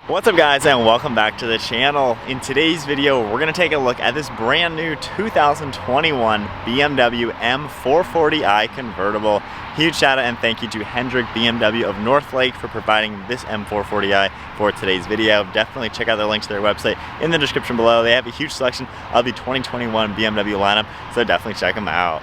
What's up guys, and welcome back to the channel. In today's video we're going to take a look at this brand new 2021 BMW M440i Convertible. Huge shout out and thank you to Hendrick BMW of Northlake for providing this M440i for today's video. Definitely check out their links to their website in the description below. They have a huge selection of the 2021 BMW lineup, so definitely check them out.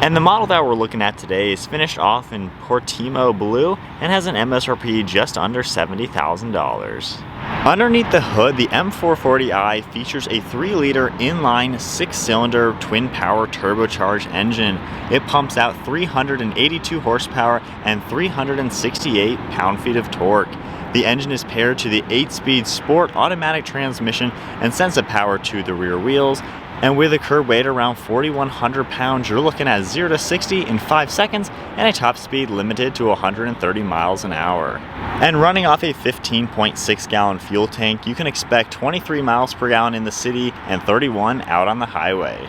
And the model that we're looking at today is finished off in Portimo blue and has an MSRP just under $70,000. Underneath the hood, the M440i features a 3-liter inline 6-cylinder twin-power turbocharged engine. It pumps out 382 horsepower and 368 pound-feet of torque. The engine is paired to the 8-speed sport automatic transmission and sends the power to the rear wheels. And with a curb weight around 4,100 pounds, you're looking at 0 to 60 in 5 seconds and a top speed limited to 130 miles an hour. And running off a 15.6 gallon fuel tank, you can expect 23 miles per gallon in the city and 31 out on the highway.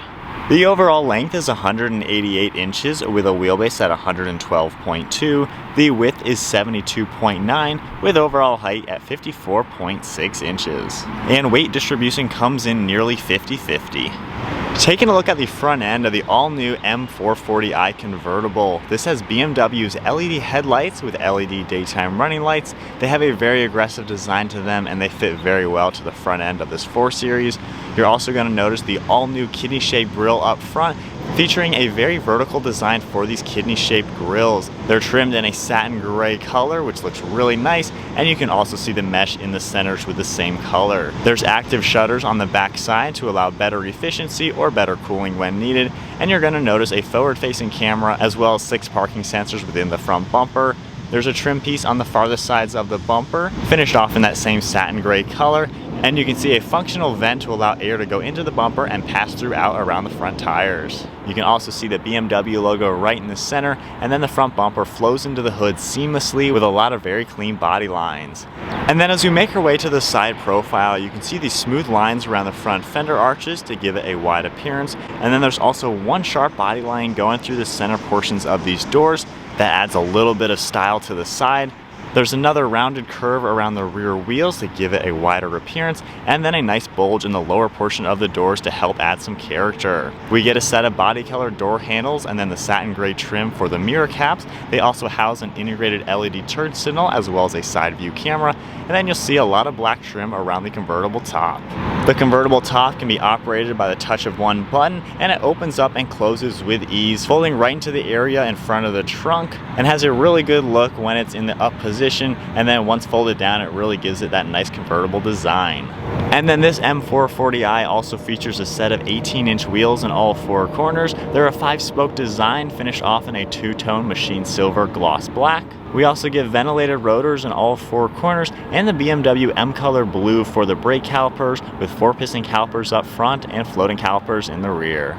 The overall length is 188 inches with a wheelbase at 112.2. The width is 72.9 with overall height at 54.6 inches. And weight distribution comes in nearly 50-50. Taking a look at the front end of the all-new M440i Convertible, this has BMW's LED headlights with LED daytime running lights. They have a very aggressive design to them and they fit very well to the front end of this 4 Series. You're also going to notice the all-new kidney-shaped grille up front, featuring a very vertical design for these kidney-shaped grills. They're trimmed in a satin gray color, which looks really nice, and you can also see the mesh in the centers with the same color. There's active shutters on the back side to allow better efficiency or better cooling when needed, and you're going to notice a forward-facing camera as well as 6 parking sensors within the front bumper. There's a trim piece on the farthest sides of the bumper, finished off in that same satin gray color, and you can see a functional vent to allow air to go into the bumper and pass through out around the front tires. You can also see the BMW logo right in the center, and then the front bumper flows into the hood seamlessly with a lot of very clean body lines. And then as we make our way to the side profile, you can see these smooth lines around the front fender arches to give it a wide appearance, and then there's also one sharp body line going through the center portions of these doors that adds a little bit of style to the side. There's another rounded curve around the rear wheels to give it a wider appearance, and then a nice bulge in the lower portion of the doors to help add some character. We get a set of body color door handles and then the satin gray trim for the mirror caps. They also house an integrated LED turn signal as well as a side view camera, and then you'll see a lot of black trim around the convertible top. The convertible top can be operated by the touch of one button, and it opens up and closes with ease, folding right into the area in front of the trunk, and has a really good look when it's in the up position, and then once folded down it really gives it that nice convertible design. And then this M440i also features a set of 18-inch wheels in all 4 corners. They're a 5-spoke design finished off in a 2-tone machine silver gloss black. We also get ventilated rotors in all 4 corners and the BMW M color blue for the brake calipers, with 4-piston calipers up front and floating calipers in the rear.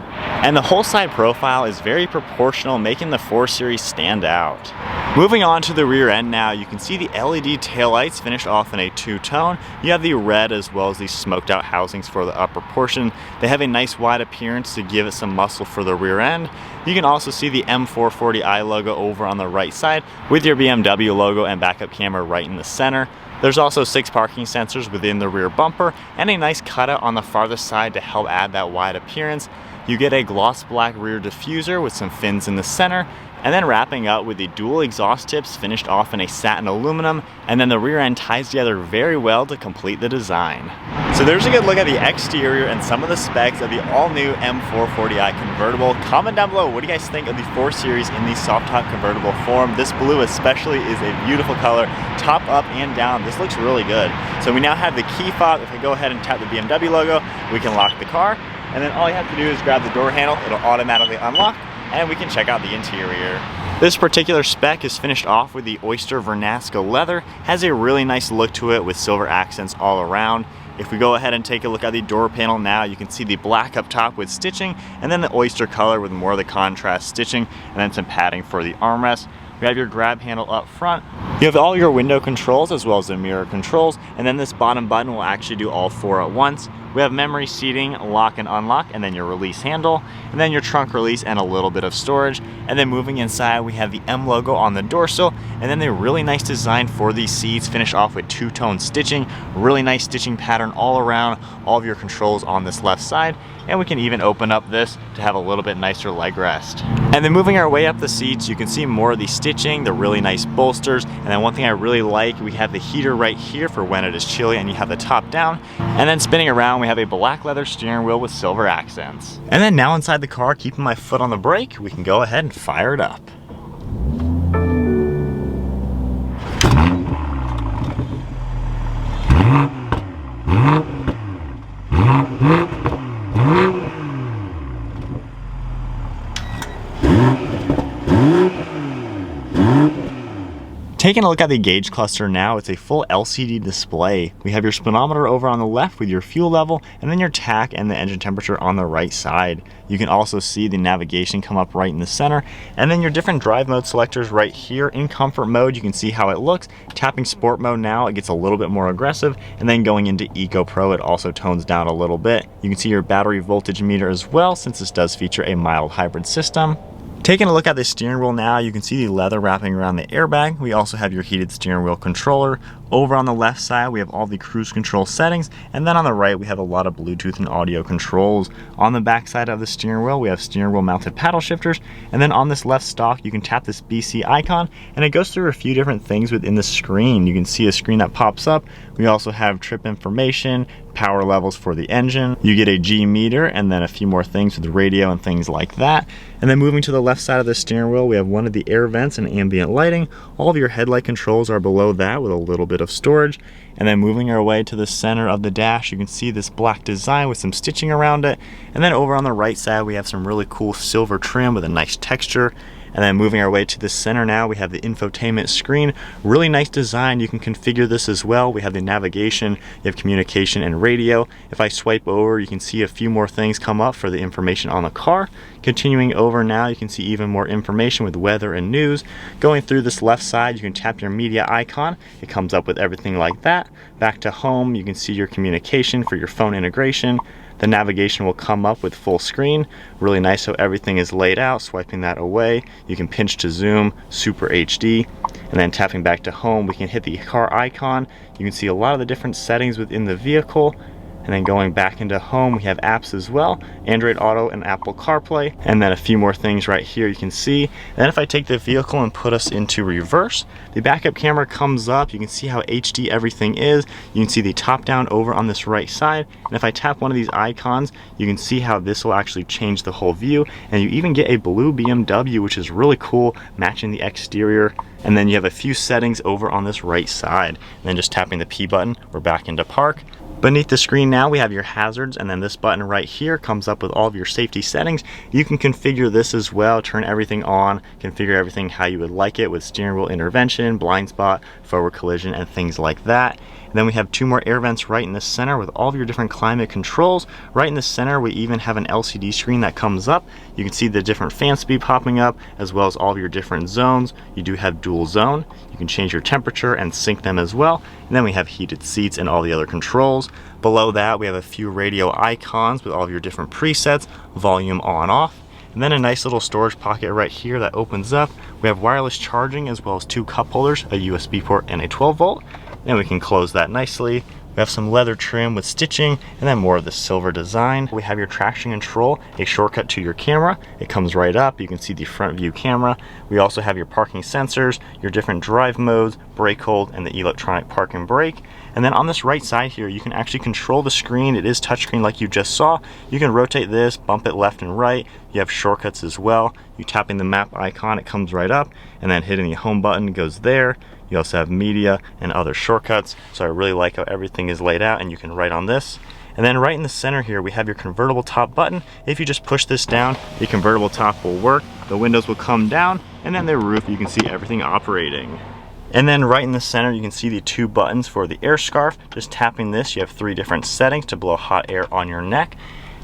And the whole side profile is very proportional, making the 4 Series stand out. Moving on to the rear end now, you can see the LED taillights finished off in a 2-tone. You have the red as well as the smoked out housings for the upper portion. They have a nice wide appearance to give it some muscle for the rear end. You can also see the M440i logo over on the right side with your BMW logo and backup camera right in the center. There's also 6 parking sensors within the rear bumper and a nice cutout on the farthest side to help add that wide appearance. You get a gloss black rear diffuser with some fins in the center, and then wrapping up with the dual exhaust tips finished off in a satin aluminum, and then the rear end ties together very well to complete the design. So there's a good look at the exterior and some of the specs of the all-new M440i Convertible. Comment down below, what do you guys think of the 4 Series in the soft top convertible form? This blue especially is a beautiful color, top, up, and down. This looks really good. So we now have the key fob. If we go ahead and tap the BMW logo, we can lock the car, and then all you have to do is grab the door handle. It'll automatically unlock, and we can check out the interior. This particular spec is finished off with the Oyster Vernasca leather, has a really nice look to it with silver accents all around. If we go ahead and take a look at the door panel now, you can see the black up top with stitching, and then the oyster color with more of the contrast stitching, and then some padding for the armrest. We have your grab handle up front. You have all your window controls as well as the mirror controls, and then this bottom button will actually do all four at once. We have memory seating, lock and unlock, and then your release handle, and then your trunk release and a little bit of storage. And then moving inside, we have the M logo on the dorsal, and then the really nice design for these seats, finish off with two-tone stitching, really nice stitching pattern all around, all of your controls on this left side. And we can even open up this to have a little bit nicer leg rest. And then moving our way up the seats, you can see more of the stitching, the really nice bolsters, and then one thing I really like, we have the heater right here for when it is chilly and you have the top down. And then spinning around, we have a black leather steering wheel with silver accents. And then now inside the car, keeping my foot on the brake, we can go ahead and fire it up. Taking a look at the gauge cluster now, it's a full LCD display. We have your speedometer over on the left with your fuel level, and then your tach and the engine temperature on the right side. You can also see the navigation come up right in the center, and then your different drive mode selectors right here. In comfort mode, you can see how it looks. Tapping sport mode now, it gets a little bit more aggressive, and then going into Eco Pro, it also tones down a little bit. You can see your battery voltage meter as well, since this does feature a mild hybrid system. Taking a look at the steering wheel now, you can see the leather wrapping around the airbag. We also have your heated steering wheel controller. Over on the left side, we have all the cruise control settings, and then on the right, we have a lot of Bluetooth and audio controls. On the back side of the steering wheel, we have steering wheel mounted paddle shifters, and then on this left stalk, you can tap this BC icon, and it goes through a few different things within the screen. You can see a screen that pops up. We also have trip information, power levels for the engine. You get a G meter, and then a few more things with the radio and things like that. And then moving to the left side of the steering wheel, we have one of the air vents and ambient lighting. All of your headlight controls are below that with a little bit of storage. And then moving our way to the center of the dash, you can see this black design with some stitching around it. And then over on the right side, we have some really cool silver trim with a nice texture. And then moving our way to the center now, we have the infotainment screen. Really nice design. You can configure this as well. We have the navigation, you have communication and radio. If I swipe over, you can see a few more things come up for the information on the car. Continuing over now, you can see even more information with weather and news. Going through this left side, you can tap your media icon. It comes up with everything like that. Back to home, you can see your communication for your phone integration. The navigation will come up with full screen. Really nice how everything is laid out. Swiping that away, you can pinch to zoom, super HD. And then tapping back to home, we can hit the car icon. You can see a lot of the different settings within the vehicle. And then going back into home, we have apps as well, Android Auto and Apple CarPlay, and then a few more things right here you can see. And then if I take the vehicle and put us into reverse, the backup camera comes up. You can see how HD everything is. You can see the top down over on this right side. And if I tap one of these icons, you can see how this will actually change the whole view. And you even get a blue BMW, which is really cool, matching the exterior. And then you have a few settings over on this right side. And then just tapping the P button, we're back into park. Beneath the screen now, we have your hazards, and then this button right here comes up with all of your safety settings. You can configure this as well, turn everything on, configure everything how you would like it with steering wheel intervention, blind spot, forward collision, and things like that. And then we have two more air vents right in the center with all of your different climate controls. Right in the center, we even have an LCD screen that comes up. You can see the different fan speed popping up, as well as all of your different zones. You do have dual zone. You can change your temperature and sync them as well. And then we have heated seats and all the other controls. Below that, we have a few radio icons with all of your different presets, volume on, off. And then a nice little storage pocket right here that opens up. We have wireless charging as well as two cup holders, a USB port and a 12 volt. And we can close that nicely. We have some leather trim with stitching, and then more of the silver design. We have your traction control, a shortcut to your camera. It comes right up. You can see the front view camera. We also have your parking sensors, your different drive modes, brake hold, and the electronic park and brake. And then on this right side here, you can actually control the screen. It is touchscreen like you just saw. You can rotate this, bump it left and right. You have shortcuts as well. You tapping the map icon, it comes right up, and then hitting the home button goes there. You also have media and other shortcuts. So I really like how everything is laid out, and you can write on this. And then right in the center here, we have your convertible top button. If you just push this down, the convertible top will work. The windows will come down, and then the roof, you can see everything operating. And then right in the center, you can see the two buttons for the air scarf. Just tapping this, you have three different settings to blow hot air on your neck.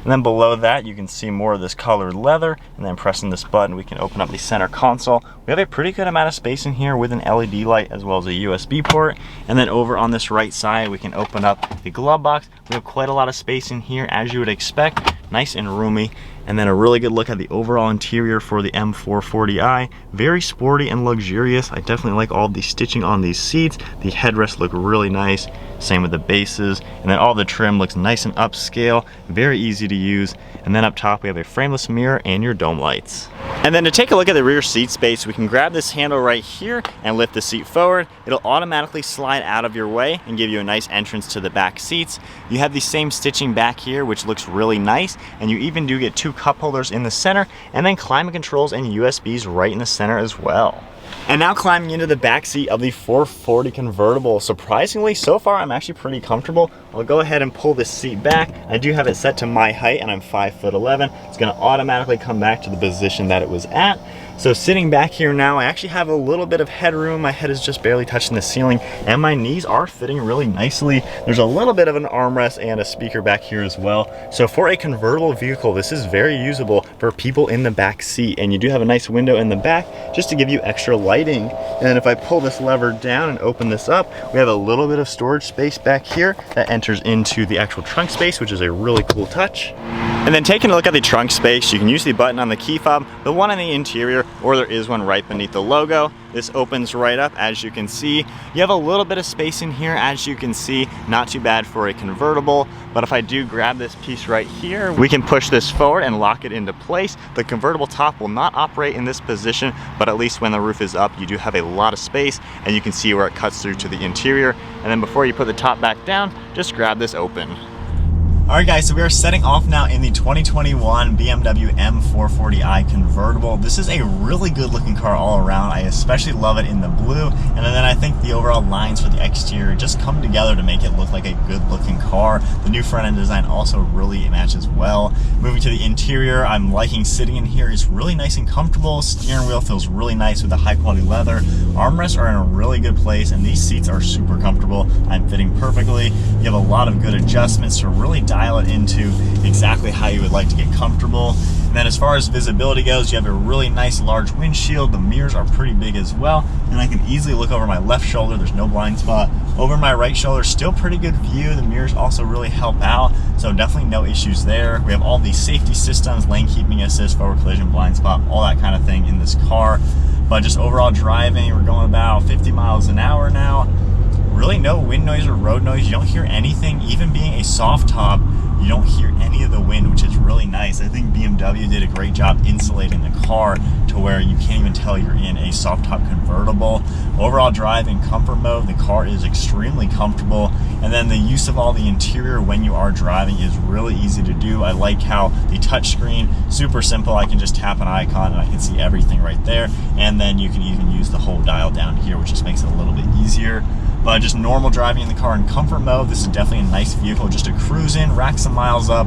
And then below that, you can see more of this colored leather, and then pressing this button, we can open up the center console. We have a pretty good amount of space in here with an LED light as well as a USB port. And then over on this right side, we can open up the glove box. We have quite a lot of space in here, as you would expect, nice and roomy. And then a really good look at the overall interior for the M440i. Very sporty and luxurious. I definitely like all of the stitching on these seats. The headrests look really nice. Same with the bases. And then all the trim looks nice and upscale. Very easy to use. And then up top, we have a frameless mirror and your dome lights. And then to take a look at the rear seat space, we can grab this handle right here and lift the seat forward. It'll automatically slide out of your way and give you a nice entrance to the back seats. You have the same stitching back here, which looks really nice. And you even do get 2 cup holders in the center, and then climate controls and USBs right in the center as well. And now climbing into the back seat of the 440 convertible. Surprisingly, so far I'm actually pretty comfortable. I'll go ahead and pull this seat back. I do have it set to my height, and I'm 5'11". It's gonna automatically come back to the position that it was at. So sitting back here now, I actually have a little bit of headroom. My head is just barely touching the ceiling, and my knees are fitting really nicely. There's a little bit of an armrest and a speaker back here as well. So for a convertible vehicle, this is very usable for people in the back seat. And you do have a nice window in the back just to give you extra lighting. And if I pull this lever down and open this up, we have a little bit of storage space back here that enters into the actual trunk space, which is a really cool touch. And then taking a look at the trunk space, you can use the button on the key fob, the one on the interior, or there is one right beneath the logo. This opens right up, as you can see. You have a little bit of space in here, as you can see, not too bad for a convertible. But if I do grab this piece right here, we can push this forward and lock it into place. The convertible top will not operate in this position, but at least when the roof is up, you do have a lot of space, and you can see where it cuts through to the interior. And then before you put the top back down, just grab this open. Alright guys, so we are setting off now in the 2021 BMW M440i Convertible. This is a really good looking car all around. I especially love it in the blue, and then I think the overall lines for the exterior just come together to make it look like a good looking car. The new front end design also really matches well. Moving to the interior, I'm liking sitting in here. It's really nice and comfortable. Steering wheel feels really nice with the high quality leather. Armrests are in a really good place, and these seats are super comfortable. I'm fitting perfectly. You have a lot of good adjustments to really dial it into exactly how you would like to get comfortable. And then as far as visibility goes, you have a really nice large windshield. The mirrors are pretty big as well, and I can easily look over my left shoulder. There's no blind spot. Over my right shoulder, still pretty good view. The mirrors also really help out, so definitely no issues there. We have all these safety systems, lane keeping assist, forward collision, blind spot, all that kind of thing in this car. But just overall driving, we're going about 50 miles an hour now. Really no wind noise or road noise. You don't hear anything. Even being a soft top, you don't hear any of the wind, which is really nice. I think BMW did a great job insulating the car to where you can't even tell you're in a soft top convertible. Overall drive in comfort mode, the car is extremely comfortable. And then the use of all the interior when you are driving is really easy to do. I like how the touchscreen, super simple. I can just tap an icon and I can see everything right there. And then you can even use the whole dial down here, which just makes it a little bit easier. But just normal driving in the car in comfort mode, this is definitely a nice vehicle just to cruise in, rack some miles up.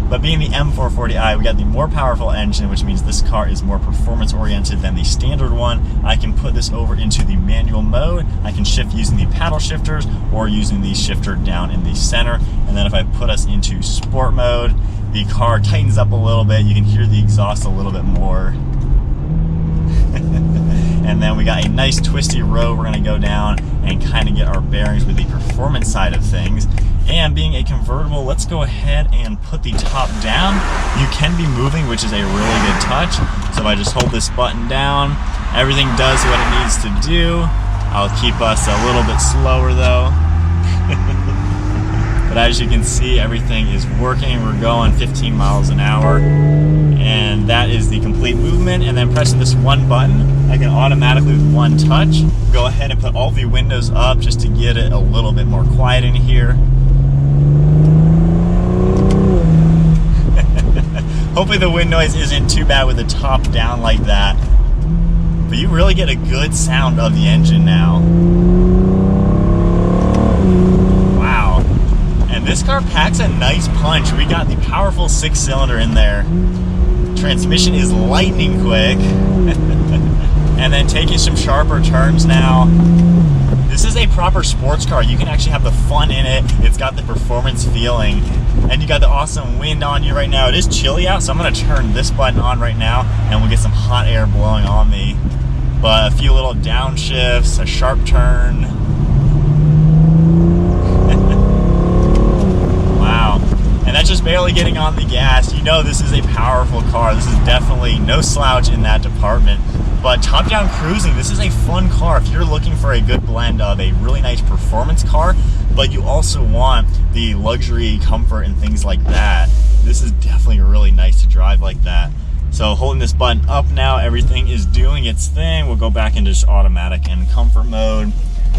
But being the M440i, we got the more powerful engine, which means this car is more performance oriented than the standard one. I can put this over into the manual mode. I can shift using the paddle shifters or using the shifter down in the center. And then if I put us into sport mode, the car tightens up a little bit. You can hear the exhaust a little bit more. And then we got a nice twisty road we're gonna go down and kind of get our bearings with the performance side of things. And being a convertible, let's go ahead and put the top down. You can be moving, which is a really good touch. So if I just hold this button down, everything does what it needs to do. I'll keep us a little bit slower though. But as you can see, everything is working. We're going 15 miles an hour. And that is the complete movement. And then pressing this one button, I can automatically, with one touch, go ahead and put all the windows up just to get it a little bit more quiet in here. Hopefully the wind noise isn't too bad with the top down like that. But you really get a good sound of the engine now. Wow. And this car packs a nice punch. We got the powerful 6-cylinder in there. Transmission is lightning quick. And then taking some sharper turns now. This This is a proper sports car. You can actually have the fun in it. It's got the performance feeling, and you got the awesome wind on you right now. It is chilly out, so I'm gonna turn this button on right now and we'll get some hot air blowing on me. But a few little downshifts, a sharp turn. Wow. And that's just barely getting on the gas. You know this is a powerful car. This is definitely no slouch in that department. But top-down cruising, this is a fun car if you're looking for a good blend of a really nice performance car, but you also want the luxury, comfort, and things like that. This is definitely really nice to drive like that. So holding this button up now, everything is doing its thing. We'll go back into just automatic and comfort mode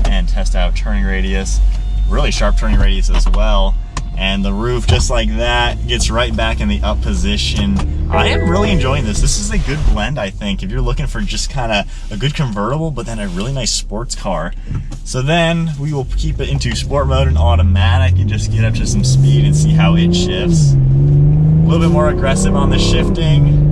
and test out turning radius. Really sharp turning radius as well. And the roof, just like that, gets right back in the up position. I am really enjoying this. This is a good blend, I think, if you're looking for just kind of a good convertible, but then a really nice sports car. So then we will keep it into sport mode and automatic and just get up to some speed and see how it shifts. A little bit more aggressive on the shifting.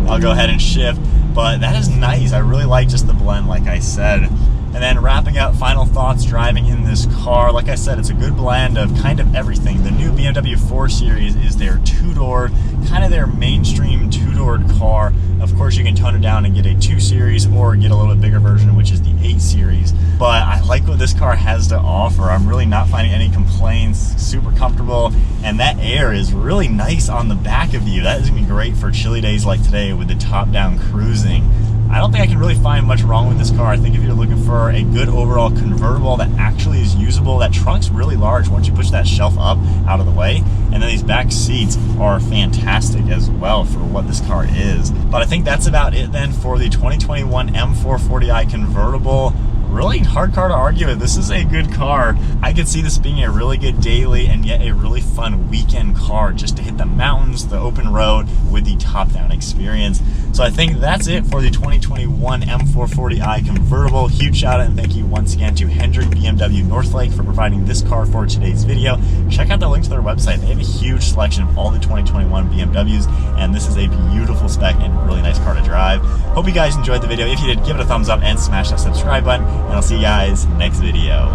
I'll go ahead and shift, but that is nice. I really like just the blend, like I said. And then wrapping up, final thoughts driving in this car. Like I said, it's a good blend of kind of everything. The new BMW 4 Series is their two-door, kind of their mainstream two-doored car. Of course, you can tone it down and get a 2 Series or get a little bit bigger version, which is the 8 Series. But I like what this car has to offer. I'm really not finding any complaints, super comfortable, and that air is really nice on the back of you. That is gonna be great for chilly days like today with the top-down cruising. I don't think I can really find much wrong with this car. I think if you're looking for a good overall convertible that actually is usable, that trunk's really large once you push that shelf up out of the way. And then these back seats are fantastic as well for what this car is. But I think that's about it then for the 2021 M440i Convertible. Really hard car to argue with. This is a good car. I could see this being a really good daily and yet a really fun weekend car just to hit the mountains, the open road with the top-down experience. So I think that's it for the 2021 M440i Convertible. Huge shout out and thank you once again to Hendrick BMW Northlake for providing this car for today's video. Check out the link to their website. They have a huge selection of all the 2021 BMWs, and this is a beautiful spec and really nice car to drive. Hope you guys enjoyed the video. If you did, give it a thumbs up and smash that subscribe button, and I'll see you guys next video.